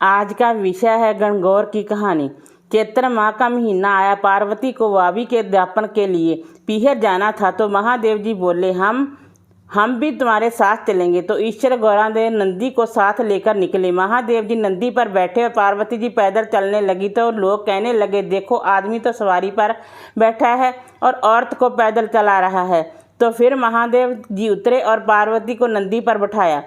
आज का विषय है गणगौर की कहानी। चैत्र माह का महीना आया। पार्वती को वावी के दापन के लिए पीहर जाना था तो महादेव जी बोले हम भी तुम्हारे साथ चलेंगे। तो ईश्वर गौरादेव नंदी को साथ लेकर निकले। महादेव जी नंदी पर बैठे और पार्वती जी पैदल चलने लगी तो लोग कहने लगे, देखो आदमी तो सवारी पर बैठा है और औरत को पैदल चला रहा है। तो फिर महादेव जी उतरे और पार्वती को नंदी पर बैठाया।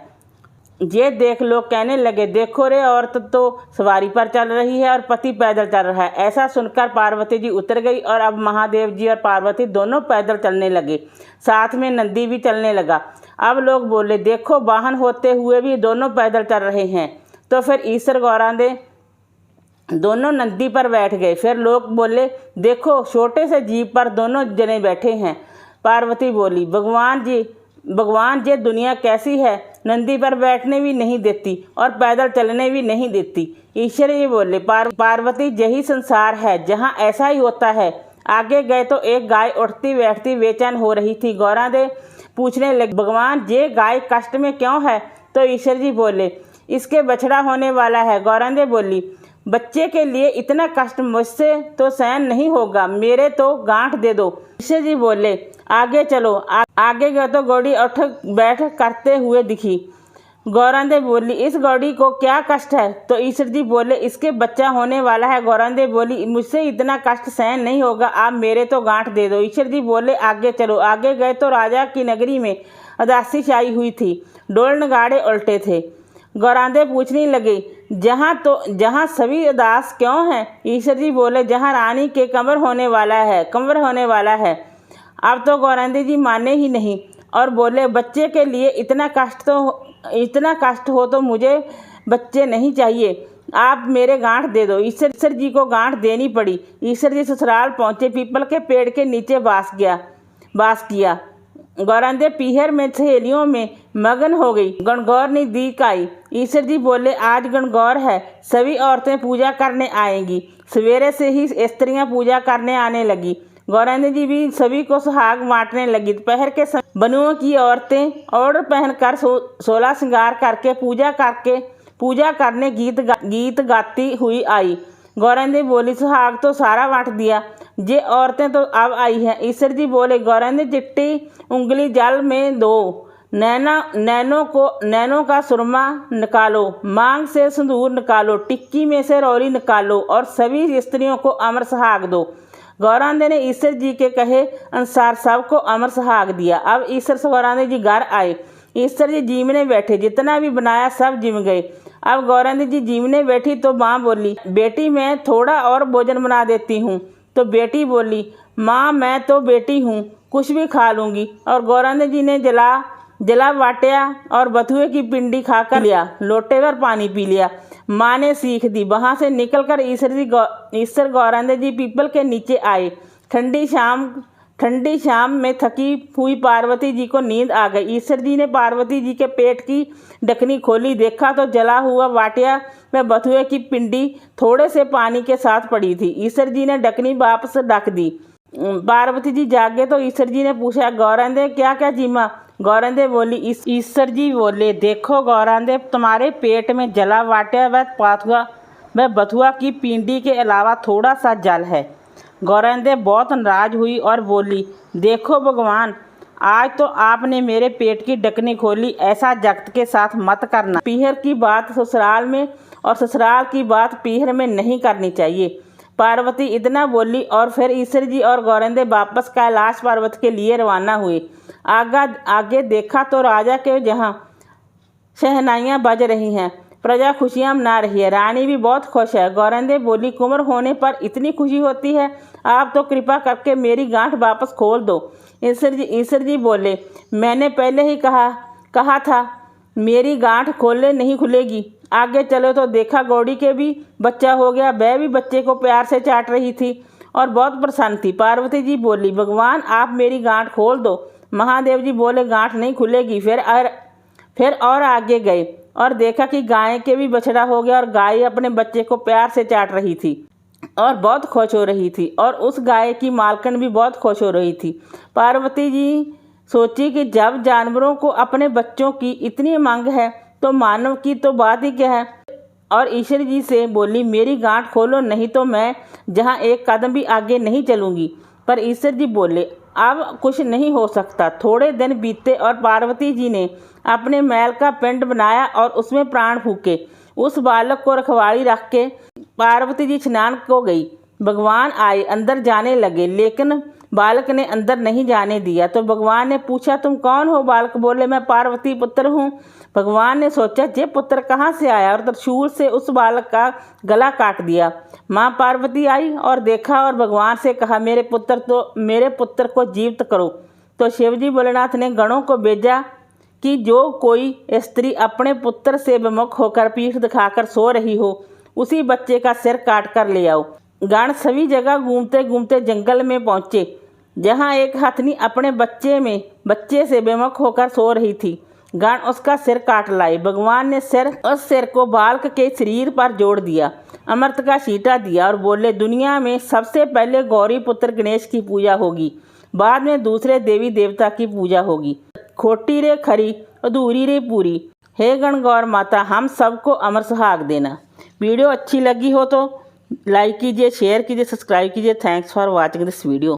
ये देख लोग कहने लगे, देखो रे औरत तो सवारी पर चल रही है और पति पैदल चल रहा है। ऐसा सुनकर पार्वती जी उतर गई और अब महादेव जी और पार्वती दोनों पैदल चलने लगे, साथ में नंदी भी चलने लगा। अब लोग बोले, देखो वाहन होते हुए भी दोनों पैदल चल रहे हैं। तो फिर ईश्वर गौरादेव दोनों नंदी पर बैठ गए। फिर लोग बोले, देखो छोटे से जीप पर दोनों जने बैठे हैं। पार्वती बोली, भगवान ये दुनिया कैसी है, नंदी पर बैठने भी नहीं देती और पैदल चलने भी नहीं देती। ईश्वर ये बोले, पार्वती यही संसार है जहाँ ऐसा ही होता है। आगे गए तो एक गाय उठती बैठती बेचैन हो रही थी। गौरादेव पूछने लगे, भगवान ये गाय कष्ट में क्यों है? तो ईश्वर जी बोले, इसके बछड़ा होने वाला है। गौरादेव बोली, बच्चे के लिए इतना कष्ट मुझसे तो सहन नहीं होगा, मेरे तो गांठ दे दो। ईश्वर जी बोले, आगे चलो। आगे गए तो गौड़ी उठ बैठ करते हुए दिखी। गौरादेव बोली, इस गौड़ी को क्या कष्ट है? तो ईश्वर जी बोले, इसके बच्चा होने वाला है। गौरादेव बोली, मुझसे इतना कष्ट सहन नहीं होगा, आप मेरे तो गांठ दे दो। ईश्वर जी बोले, आगे चलो। आगे गए तो राजा की नगरी में उदासी छाई हुई थी, डोल नगाड़े उल्टे थे। गौरादेव पूछने लगे, जहाँ सभी उदास क्यों हैं? ईश्वर जी बोले, जहाँ रानी के कंवर होने वाला है। अब तो गौरादेव जी माने ही नहीं और बोले, बच्चे के लिए इतना कष्ट हो तो मुझे बच्चे नहीं चाहिए, आप मेरे गांठ दे दो। ईश्वर जी को गांठ देनी पड़ी। ईश्वर जी ससुराल पहुँचे, पीपल के पेड़ के नीचे वास किया। गौरादेव पीहर में सहेलियों में मगन हो गई। गणगौर नजदीक आई। ईश्वर जी बोले, आज गणगौर है, सभी औरतें पूजा करने आएंगी। सवेरे से ही स्त्रियां पूजा करने आने लगी। गौरादेव जी भी सभी को सुहाग बांटने लगी। दोपहर के समय बनुओं की औरतें ऑर्डर पहनकर 16 श्रृंगार करके पूजा करने गीत गाती हुई आई। गौरादेव बोली, सुहाग तो सारा बांट दिया, ये औरतें तो अब आई हैं। ईश्वर जी बोले, गौरादेव चिट्टी उंगली जल में दो, नैनों का सुरमा निकालो, मांग से सिंदूर निकालो, टिक्की में से रौली निकालो और सभी स्त्रियों को अमर सुहाग दो। गौरादेव ने ईश्वर जी के कहे अनुसार सबको अमर सुहाग दिया। अब ईश्वर से गौरादेव जी घर आए। ईश्वर जी जीमने बैठे, जितना भी बनाया सब जिम गए। अब गौरादेव जी जीमने बैठी तो माँ बोली, बेटी मैं थोड़ा और भोजन बना देती हूँ। तो बेटी बोली, माँ मैं तो बेटी हूँ, कुछ भी खा लूँगी। और गौरादेव जी ने जला बाटिया और बथुए की पिंडी खाकर लिया, लोटे पर पानी पी लिया। माँ ने सीख दी। वहाँ से निकलकर ईश्वर गौरादेव जी पीपल के नीचे आए। ठंडी शाम में थकी हुई पार्वती जी को नींद आ गई। ईश्वर जी ने पार्वती जी के पेट की ढकनी खोली, देखा तो जला हुआ बाटिया में बथुए की पिंडी थोड़े से पानी के साथ पड़ी थी। ईश्वर जी ने ढकनी वापस ढक दी। पार्वती जी जागे तो ईश्वर जी ने पूछा, गौरादेव क्या क्या जीमा? गौरादेव बोली, ईश्वर जी बोले, देखो गौरादेव, तुम्हारे पेट में जला बाटिया व बथुआ की पिंडी के अलावा थोड़ा सा जल है। गौरादेव बहुत नाराज हुई और बोली, देखो भगवान, आज तो आपने मेरे पेट की ढकनी खोली, ऐसा जगत के साथ मत करना। पीहर की बात ससुराल में और ससुराल की बात पीहर में नहीं करनी चाहिए। पार्वती इतना बोली और फिर ईश्वर जी और गौरादेव वापस कैलाश पर्वत के लिए रवाना हुए। आगे देखा तो राजा के जहाँ शहनाइयाँ बज रही हैं, प्रजा खुशियाँ मना रही है, रानी भी बहुत खुश है। गौरादेव बोली, कुंवर होने पर इतनी खुशी होती है, आप तो कृपा करके मेरी गांठ वापस खोल दो। ईश्वर जी बोले, मैंने पहले ही कहा था मेरी गांठ खोलने नहीं खुलेगी। आगे चलो तो देखा गौड़ी के भी बच्चा हो गया। वह भी बच्चे को प्यार से चाट रही थी और बहुत प्रसन्न थी। पार्वती जी बोली, भगवान आप मेरी गांठ खोल दो। महादेव जी बोले, गांठ नहीं खुलेगी। फिर और आगे गए और देखा कि गाय के भी बछड़ा हो गया और गाय अपने बच्चे को प्यार से चाट रही थी और बहुत खुश हो रही थी और उस गाय की मालकन भी बहुत खुश हो रही थी। पार्वती जी सोची कि जब जानवरों को अपने बच्चों की इतनी मांग है तो मानव की तो बात ही क्या है। और ईश्वर जी से बोली, मेरी गांठ खोलो, नहीं तो मैं जहां एक कदम भी आगे नहीं चलूँगी। पर ईश्वर जी बोले, अब कुछ नहीं हो सकता। थोड़े दिन बीते और पार्वती जी ने अपने मैल का पिंड बनाया और उसमें प्राण फूके। उस बालक को रखवाली रख के पार्वती जी स्नान को गई। भगवान आए, अंदर जाने लगे, लेकिन बालक ने अंदर नहीं जाने दिया। तो भगवान ने पूछा, तुम कौन हो? बालक बोले, मैं पार्वती पुत्र हूँ। भगवान ने सोचा, ये पुत्र कहाँ से आया, और त्रिशूल से उस बालक का गला काट दिया। माँ पार्वती आई और देखा और भगवान से कहा, मेरे पुत्र को जीवित करो। तो शिवजी भोलेनाथ ने गणों को भेजा कि जो कोई स्त्री अपने पुत्र से विमुख होकर पीठ दिखाकर सो रही हो, उसी बच्चे का सिर काट कर ले आओ। गण सभी जगह घूमते घूमते जंगल में पहुँचे, जहाँ एक हथनी अपने बच्चे से विमुख होकर सो रही थी। गण उसका सिर काट लाए। भगवान ने उस सिर को बालक के शरीर पर जोड़ दिया, अमृत का छींटा दिया और बोले, दुनिया में सबसे पहले गौरी पुत्र गणेश की पूजा होगी, बाद में दूसरे देवी देवता की पूजा होगी। खोटी रे खरी, अधूरी रे पूरी। हे गणगौर माता, हम सबको अमर सुहाग देना। वीडियो अच्छी लगी हो तो लाइक कीजिए, शेयर कीजिए, सब्सक्राइब कीजिए। Thanks for watching this video.